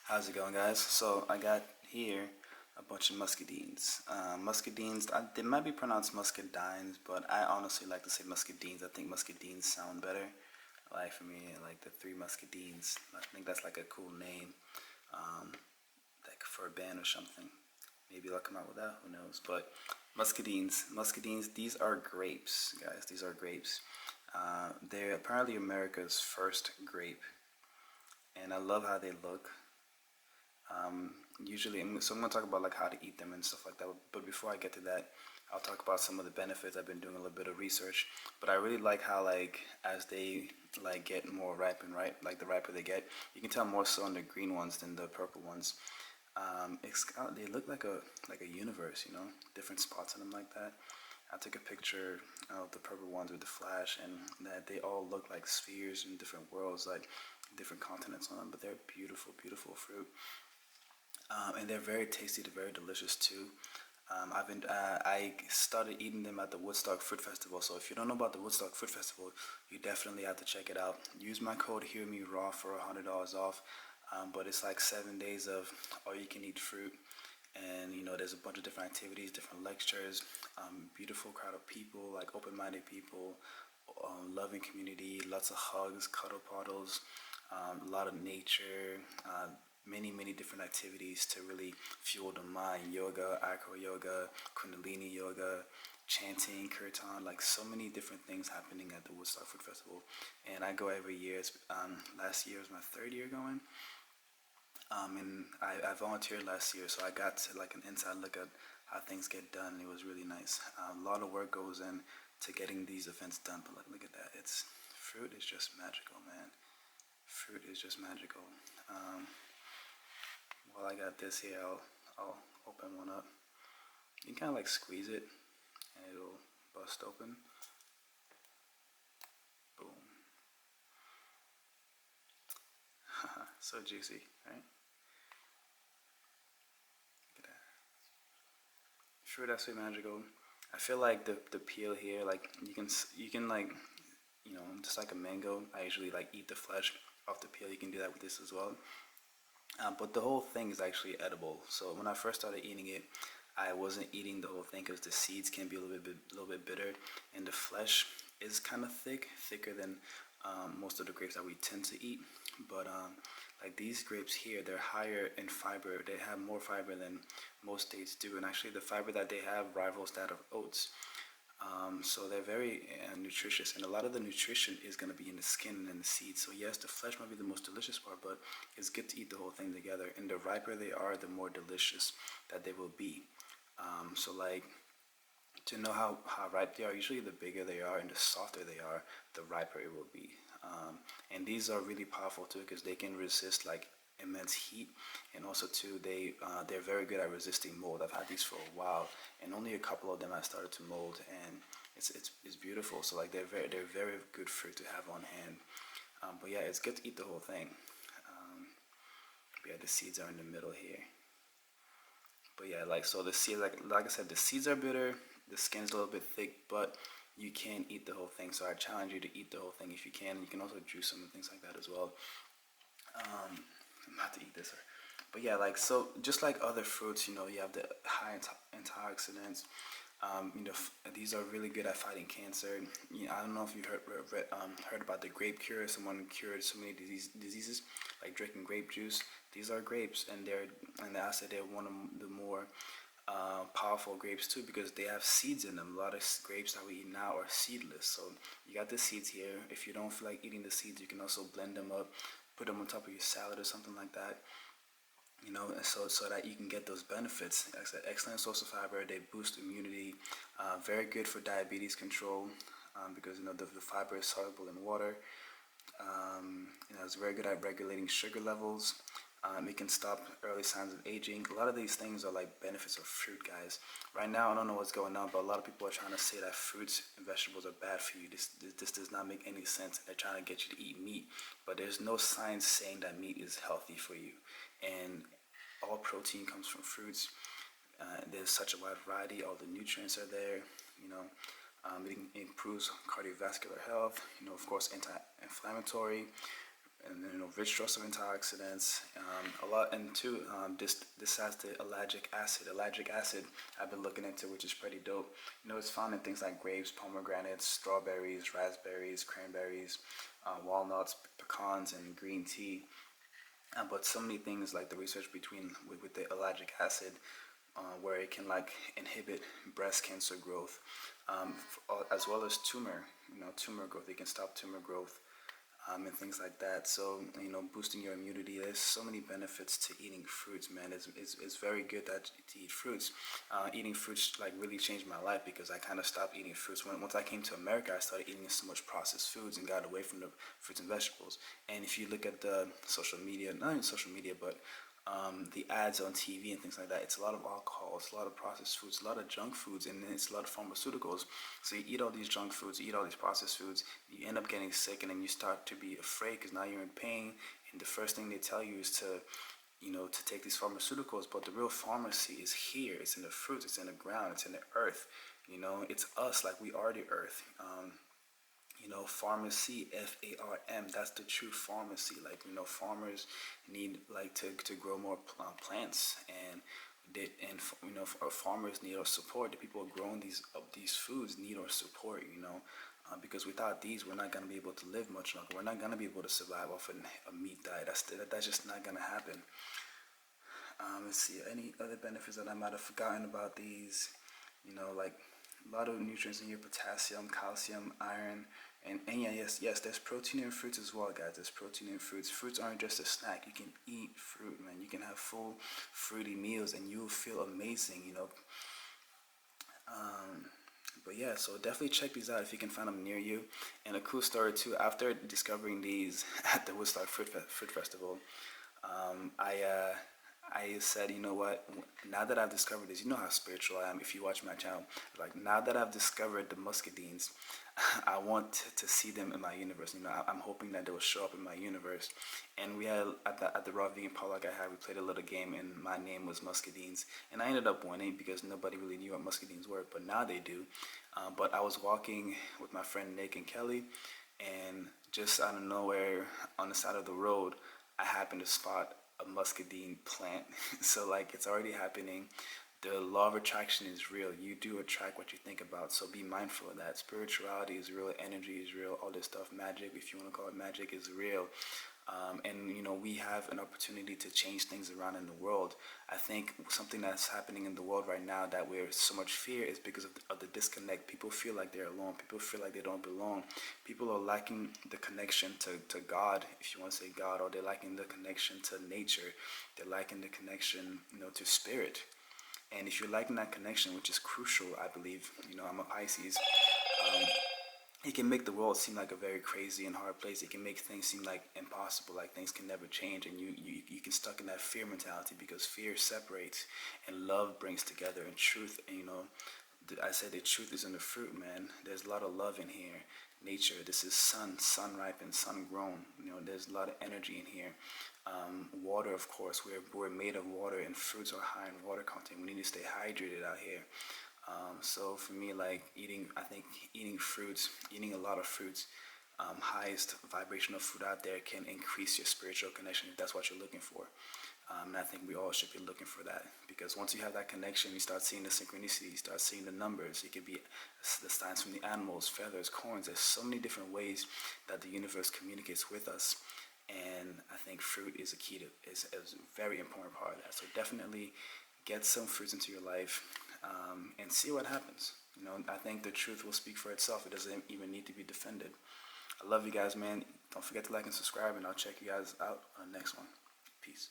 How's it going, guys? So I got here a bunch of muscadines. Muscadines, they might be pronounced muscadines, but I honestly like to say muscadines. I think muscadines sound better. Like for me, like the three muscadines. I think that's like a cool name, um, like for a band or something. Maybe they'll come out with that. Who knows? But muscadines. These are grapes, guys. These are grapes. They're apparently America's first grape, and I love how they look. Usually, so I'm gonna talk about like how to eat them and stuff like that. But before I get to that, I'll talk about some of the benefits. I've been doing a little bit of research, but I really like how like as they like get more ripe and ripe, like the riper they get, you can tell more so on the green ones than the purple ones. They look like a universe, different spots in them like that. I took a picture of the purple ones with the flash, and that they all look like spheres in different worlds, like different continents on them. But they're beautiful, beautiful fruit. And they're very tasty. They're very delicious too. I started eating them at the Woodstock Fruit Festival. So if you don't know about the Woodstock Fruit Festival, you definitely have to check it out. Use my code HearmeRaw for $100 off. But it's like 7 days of all-you-can-eat fruit, and there's a bunch of different activities, different lectures, beautiful crowd of people, like open-minded people, loving community, lots of hugs, cuddle puddles, a lot of nature, many different activities to really fuel the mind. Yoga, acro yoga, kundalini yoga, chanting, kirtan, like so many different things happening at the Woodstock Food Festival. And I go every year. Last year was my third year going. And I volunteered last year, so I got to like an inside look at how things get done. It was really nice. A lot of work goes in to getting these events done, but look at that. Fruit is just magical, man. Fruit is just magical. While I got this here, I'll open one up. You can kind of like squeeze it, and it'll bust open. Boom. So juicy, right? Fruit absolutely magical. I feel like the peel here, like you can like just like a mango. I usually like eat the flesh off the peel. You can do that with this as well. But the whole thing is actually edible. So when I first started eating it, I wasn't eating the whole thing because the seeds can be a little bit bitter, and the flesh is kind of thicker than most of the grapes that we tend to eat. But like these grapes here, they're higher in fiber. They have more fiber than most dates do, and actually the fiber that they have rivals that of oats. So they're very nutritious, and a lot of the nutrition is going to be in the skin and in the seeds. So yes, the flesh might be the most delicious part, but it's good to eat the whole thing together. And the riper they are, the more delicious that they will be. So like to know how ripe they are, usually the bigger they are and the softer they are, the riper it will be. And these are really powerful too because they can resist like immense heat, and also too they're very good at resisting mold. I've had these for a while, and only a couple of them I started to mold, and it's beautiful. So like they're very good fruit to have on hand. But yeah, it's good to eat the whole thing. Yeah, the seeds are in the middle here. But yeah, like so the seeds, like I said, the seeds are bitter. The skin's a little bit thick, but you can eat the whole thing. So I challenge you to eat the whole thing if you can. You can also juice them and things like that as well. Not to eat this, but yeah, like so, just like other fruits, you have the high antioxidants. These are really good at fighting cancer. I don't know if you've heard about the grape cure. Someone cured so many diseases, like drinking grape juice. These are grapes, and I said they're one of the more powerful grapes too because they have seeds in them. A lot of grapes that we eat now are seedless. So you got the seeds here. If you don't feel like eating the seeds, you can also blend them up, put them on top of your salad or something like that. So that you can get those benefits. Like I said, excellent source of fiber. They boost immunity. Very good for diabetes control because the fiber is soluble in water. It's very good at regulating sugar levels. It can stop early signs of aging. A lot of these things are like benefits of fruit, guys. Right now, I don't know what's going on, but a lot of people are trying to say that fruits and vegetables are bad for you. This does not make any sense. They're trying to get you to eat meat, but there's no science saying that meat is healthy for you. And all protein comes from fruits. There's such a wide variety. All the nutrients are there. It improves cardiovascular health. Of course, anti-inflammatory. and rich source of antioxidants, a lot. And two, this has the ellagic acid. Ellagic acid I've been looking into, which is pretty dope. It's found in things like grapes, pomegranates, strawberries, raspberries, cranberries, walnuts, pecans, and green tea. But so many things like the research with the ellagic acid, where it can like inhibit breast cancer growth, as well as tumor growth. It can stop tumor growth, and things like that. So boosting your immunity. There's so many benefits to eating fruits, man. It's very good to eat fruits. Eating fruits like really changed my life, because I kind of stopped eating fruits once I came to America. I started eating so much processed foods and got away from the fruits and vegetables. And if you look at the social media, not even social media, but the ads on TV and things like that, it's a lot of alcohol, it's a lot of processed foods, a lot of junk foods, and then it's a lot of pharmaceuticals. So you eat all these junk foods, you eat all these processed foods, you end up getting sick, and then you start to be afraid because now you're in pain. And the first thing they tell you is to take these pharmaceuticals, but the real pharmacy is here. It's in the fruits, it's in the ground, it's in the earth. It's us, like we are the earth. Pharmacy, FARM, that's the true pharmacy. Like, farmers need like to grow more plants, and farmers need our support. The people growing these foods need our support, because without these, we're not gonna be able to live much longer. We're not gonna be able to survive off a meat diet. That's just not gonna happen. Let's see, any other benefits that I might have forgotten about these. Like a lot of nutrients in here: potassium, calcium, iron, and yeah, yes, there's protein in fruits as well, guys. There's protein in fruits. Fruits aren't just a snack. You can eat fruit, man. You can have full fruity meals, and you'll feel amazing, But yeah, so definitely check these out if you can find them near you. And a cool story too, after discovering these at the Woodstock Fruit Festival, I said, you know what, now that I've discovered this, you know how spiritual I am if you watch my channel. Like, now that I've discovered the muscadines, I want to see them in my universe. I'm hoping that they will show up in my universe. And we had, at the Raw Vegan Potluck I had, we played a little game, and my name was Muscadines. And I ended up winning because nobody really knew what muscadines were, but now they do. But I was walking with my friend Nick and Kelly, and just out of nowhere, on the side of the road, I happened to spot a muscadine plant. So like, it's already happening. The law of attraction is real. You do attract what you think about. So be mindful of that. Spirituality is real. Energy is real. All this stuff, magic, if you want to call it magic, is real. And we have an opportunity to change things around in the world. I think something that's happening in the world right now, that we're so much fear, is because of the disconnect. People feel like they're alone. People feel like they don't belong. People are lacking the connection to God, if you want to say God, or they're lacking the connection to nature. They're lacking the connection, to spirit. And if you're lacking that connection, which is crucial, I believe, I'm a Pisces, it can make the world seem like a very crazy and hard place. It can make things seem like impossible, like things can never change, and you get stuck in that fear mentality, because fear separates and love brings together. And truth, I said the truth is in the fruit, man. There's a lot of love in here. Nature, this is sun ripened, sun grown. There's a lot of energy in here. Water, of course, we're made of water, and fruits are high in water content. We need to stay hydrated out here. So for me, like I think eating fruits, eating a lot of fruits, highest vibrational food out there, can increase your spiritual connection if that's what you're looking for. And I think we all should be looking for that, because once you have that connection, you start seeing the synchronicity, you start seeing the numbers. It could be the signs from the animals, feathers, corns. There's so many different ways that the universe communicates with us. And I think fruit is is a very important part of that. So definitely get some fruits into your life, and see what happens. I think the truth will speak for itself. It doesn't even need to be defended. I love you guys, man. Don't forget to like and subscribe, and I'll check you guys out on the next one. Peace.